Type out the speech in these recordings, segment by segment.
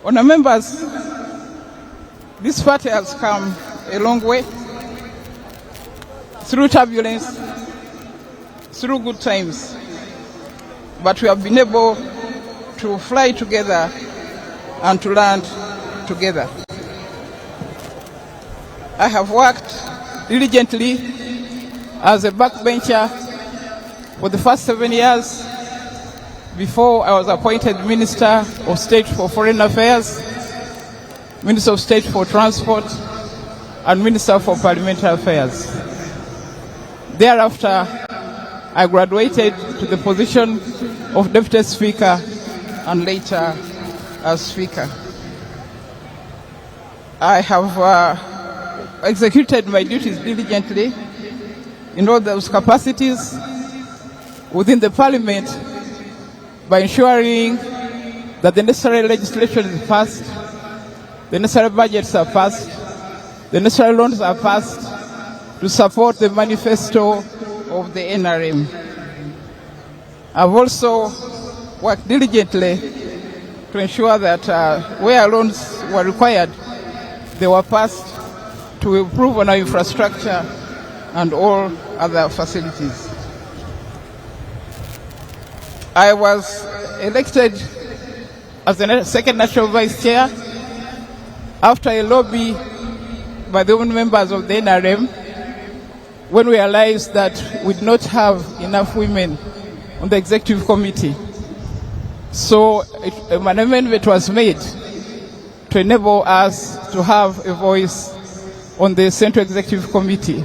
Honour members, this party has come a long way through turbulence, through good times, but we have been able to fly together and to land together. I have worked diligently as a backbencher for the first 7 years before I was appointed Minister of State for Foreign Affairs, Minister of State for Transport, and Minister for Parliamentary Affairs. Thereafter, I graduated to the position of Deputy Speaker and later as Speaker. I have executed my duties diligently in all those capacities within the Parliament by ensuring that the necessary legislation is passed, the necessary budgets are passed, the necessary loans are passed to support the manifesto of the NRM. I've also worked diligently to ensure that where loans were required, they were passed to improve on our infrastructure and all other facilities. I was elected as the second National Vice Chair after a lobby by the women members of the NRM when we realized that we did not have enough women on the Executive Committee. So an amendment was made to enable us to have a voice on the Central Executive Committee.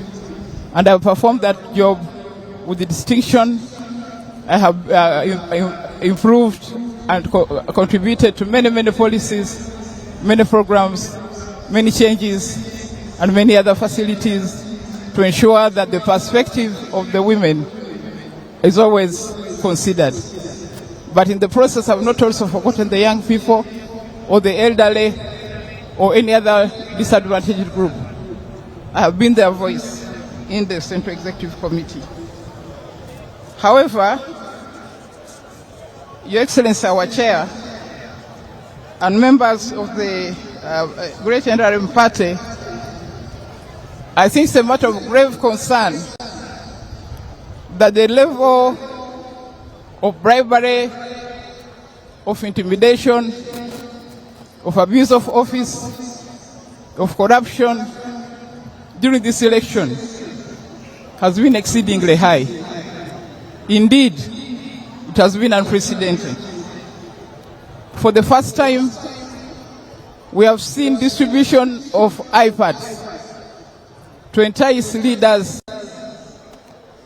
And I performed that job with distinction. I have improved and contributed to many policies, many programs, many changes, and many other facilities to ensure that the perspective of the women is always considered. But in the process, I've not also forgotten the young people or the elderly or any other disadvantaged group. I have been their voice in the Central Executive Committee. However, Your Excellency, our Chair, and members of the Great NRM Party, I think it's a matter of grave concern that the level of bribery, of intimidation, of abuse of office, of corruption during this election has been exceedingly high. Indeed, it has been unprecedented. For the first time, we have seen distribution of iPads to entice leaders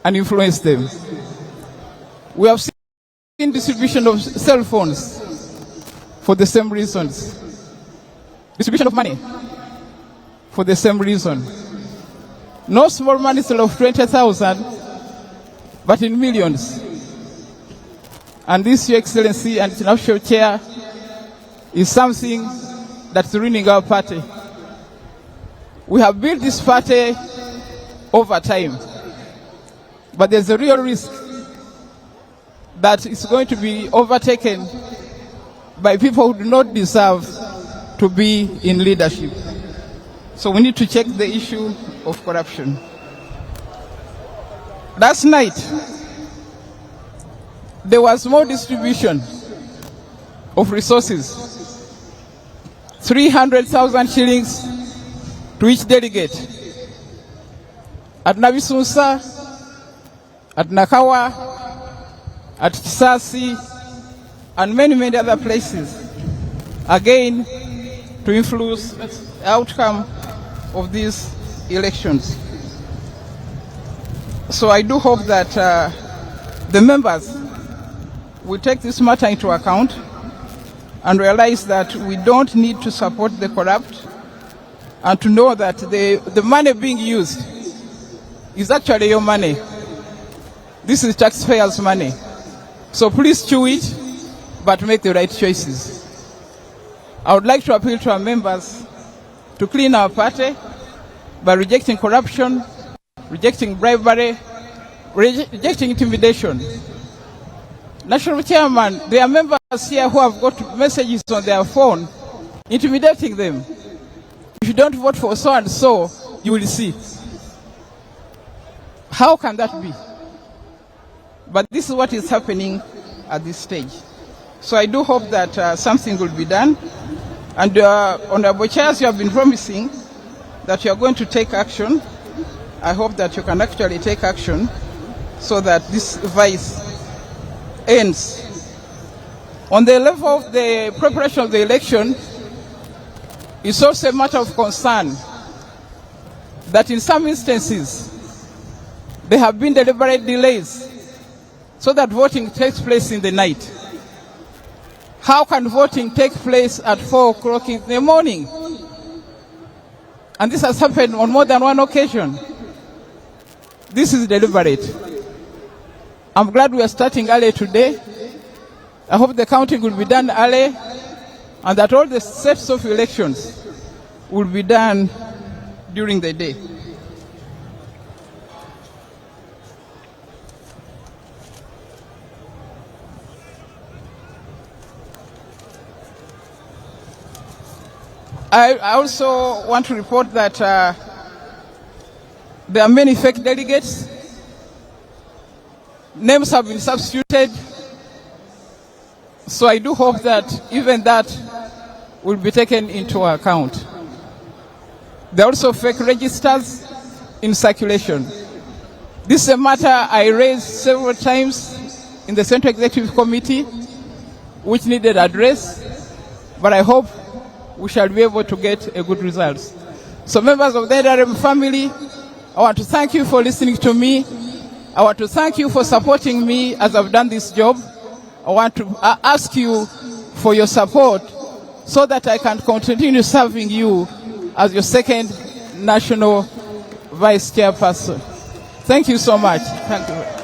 and influence them. We have seen distribution of cell phones for the same reasons. Distribution of money for the same reason. No small money of 20,000, but in millions. And this, Your Excellency and International Chair, is something that's ruining our party. We have built this party over time, but there's a real risk that it's going to be overtaken by people who do not deserve to be in leadership. So we need to check the issue of corruption. Last night, there was more distribution of resources. 300,000 shillings to each delegate. At Nabisunsa, at Nakawa, at Tisasi, and many other places. Again, to influence the outcome of these elections. So I do hope that the members will take this matter into account and realize that we don't need to support the corrupt, and to know that the money being used is actually your money. This is taxpayers' money. So please chew it, but make the right choices. I would like to appeal to our members to clean our party by rejecting corruption, rejecting bribery, rejecting intimidation. National Chairman, there are members here who have got messages on their phone intimidating them. If you don't vote for so and so, you will see. How can that be? But this is what is happening at this stage. So I do hope that something will be done. And Honorable Chairs, you have been promising that you are going to take action. I hope that you can actually take action so that this vice ends. On the level of the preparation of the election, it's also a matter of concern that in some instances there have been deliberate delays so that voting takes place in the night. How can voting take place at 4 o'clock in the morning? And this has happened on more than one occasion. This is deliberate. I'm glad we are starting early today. I hope the counting will be done early and that all the sets of elections will be done during the day. I also want to report that there are many fake delegates. Names have been substituted. So I do hope that even that will be taken into account. There are also fake registers in circulation. This is a matter I raised several times in the Central Executive Committee, which needed address, but I hope we shall be able to get a good result. So members of the NRM family, I want to thank you for listening to me. I want to thank you for supporting me as I've done this job. I want to ask you for your support so that I can continue serving you as your second national vice chairperson. Thank you so much. Thank you.